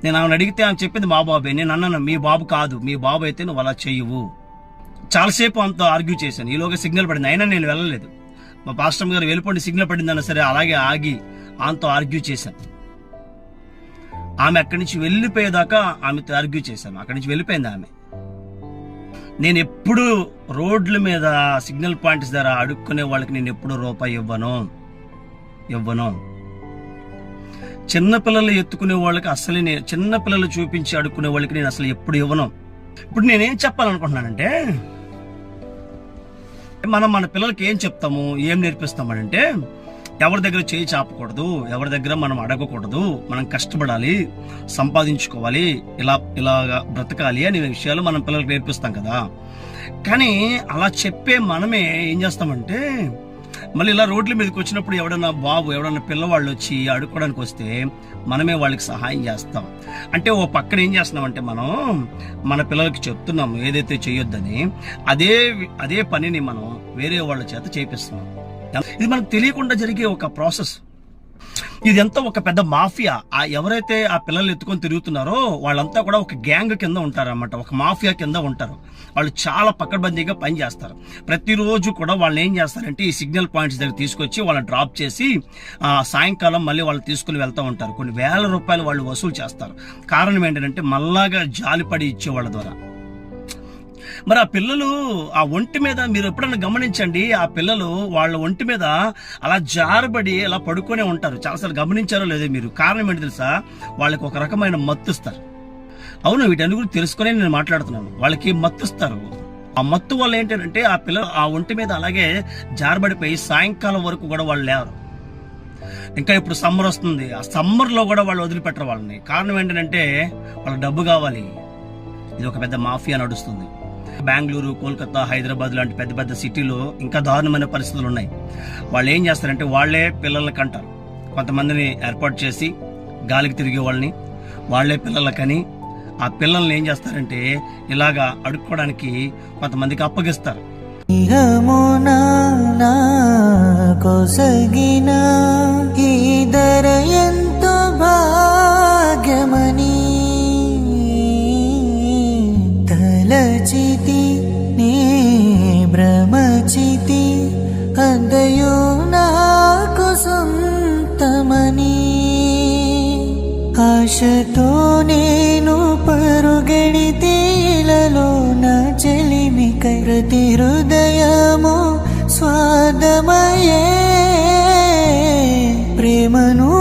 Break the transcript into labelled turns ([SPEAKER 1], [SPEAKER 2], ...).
[SPEAKER 1] నేను ఆమెను అడిగితే ఆమె చెప్పింది మా బాబే. నేను అన్నాను మీ బాబు కాదు, మీ బాబు అయితే నువ్వు అలా చెయ్యవు. చాలాసేపు అంత ఆర్గ్యూ చేశాను. ఈలోగా సిగ్నల్ పడింది, అయినా నేను వెళ్ళలేదు. మా పాస్టర్ గారు వెళ్ళిపోండి సిగ్నల్ పడిందన్నా సరే అలాగే ఆగి ఆమెతో ఆర్గ్యూ చేశాను. ఆమె అక్కడి నుంచి వెళ్ళిపోయేదాకా ఆమెతో ఆర్గ్యూ చేశాను. అక్కడి నుంచి వెళ్ళిపోయింది ఆమె. నేను ఎప్పుడు రోడ్ల మీద సిగ్నల్ పాయింట్స్ దగ్గర అడుక్కునే వాళ్ళకి నేను ఎప్పుడు రూపాయి ఇవ్వను. చిన్నపిల్లలు ఎత్తుకునే వాళ్ళకి అసలు నేను చిన్నపిల్లలు చూపించి అడుక్కునే వాళ్ళకి నేను అసలు ఎప్పుడు ఇవ్వను. ఇప్పుడు నేనేం చెప్పాలనుకుంటున్నానంటే, మనం మన పిల్లలకి ఏం చెప్తాము, ఏం నేర్పిస్తామనంటే, ఎవరి దగ్గర చేయి చాపకూడదు, ఎవరి దగ్గర మనం అడగకూడదు, మనం కష్టపడాలి, సంపాదించుకోవాలి, ఇలాగా బ్రతకాలి అనే విషయాలు మనం పిల్లలకి నేర్పిస్తాం కదా. కానీ అలా చెప్పే మనమే ఏం చేస్తామంటే, మళ్ళీ ఇలా రోడ్ల మీదకి వచ్చినప్పుడు ఎవడన్నా పిల్లవాళ్ళు వచ్చి అడుక్కోవడానికి వస్తే మనమే వాళ్ళకి సహాయం చేస్తాం. అంటే ఓ పక్కన ఏం చేస్తున్నామంటే, మనం మన పిల్లలకి చెప్తున్నాము ఏదైతే చేయొద్దని, అదే పనిని మనం వేరే వాళ్ళ చేత చేపిస్తున్నాం. ఇది మనకు తెలియకుండా జరిగే ఒక ప్రాసెస్. ఇదంతా ఒక పెద్ద మాఫియా. ఎవరైతే ఆ పిల్లలు ఎత్తుకొని తిరుగుతున్నారో వాళ్ళంతా కూడా ఒక గ్యాంగ్ కింద ఉంటారన్నమాట, ఒక మాఫియా కింద ఉంటారు. వాళ్ళు చాలా పకడ్బందీగా పనిచేస్తారు. ప్రతిరోజు కూడా వాళ్ళు ఏం చేస్తారంటే ఈ సిగ్నల్ పాయింట్స్ దగ్గర తీసుకొచ్చి వాళ్ళని డ్రాప్ చేసి సాయంకాలం మళ్ళీ వాళ్ళు తీసుకుని వెళ్తూ ఉంటారు. కొన్ని వేల రూపాయలు వాళ్ళు వసూలు చేస్తారు. కారణం ఏంటంటే మళ్ళాగా జాలిపడి ఇచ్చే వాళ్ళ ద్వారా. మరి ఆ పిల్లలు ఆ ఒంటి మీద మీరు ఎప్పుడన్నా గమనించండి, ఆ పిల్లలు వాళ్ళ ఒంటి మీద అలా జారబడి అలా పడుకునే ఉంటారు. చాలాసార్లు గమనించారో లేదో మీరు. కారణం ఏంటి తెలుసా? వాళ్ళకి ఒక రకమైన మత్తుస్తారు. అవును, వీటన్ని గురించి తెలుసుకునే నేను మాట్లాడుతున్నాను. వాళ్ళకి మత్తుస్తారు. ఆ మత్తు వల్ల ఏంటంటే ఆ పిల్లలు ఆ ఒంటి మీద అలాగే జారబడిపోయి సాయంకాలం వరకు కూడా వాళ్ళు లేరు. ఇంకా ఇప్పుడు సమ్మర్ వస్తుంది, ఆ సమ్మర్లో కూడా వాళ్ళు వదిలిపెట్టరు వాళ్ళని. కారణం ఏంటంటే వాళ్ళకి డబ్బు కావాలి. ఇది ఒక పెద్ద మాఫియా నడుస్తుంది. బెంగళూరు, కోల్కతా, హైదరాబాద్ లాంటి పెద్ద పెద్ద సిటీలో ఇంకా దారుణమైన పరిస్థితులు ఉన్నాయి. వాళ్ళు ఏం చేస్తారంటే వాళ్ళే పిల్లలకి అంటారు, కొంతమందిని ఏర్పాటు చేసి గాలికి తిరిగే వాళ్ళే పిల్లలకని ఆ పిల్లల్ని ఏం చేస్తారంటే ఇలాగా అడుక్కోవడానికి కొంతమందికి అప్పగిస్తారు.
[SPEAKER 2] తలచితి నే భ్రమచితి అందయో నాకు సొంతమని, ఆశతో నేను పరుగెడితే ఇలలో నా చెలిమికై ప్రతి హృదయము స్వాదమయే ప్రేమను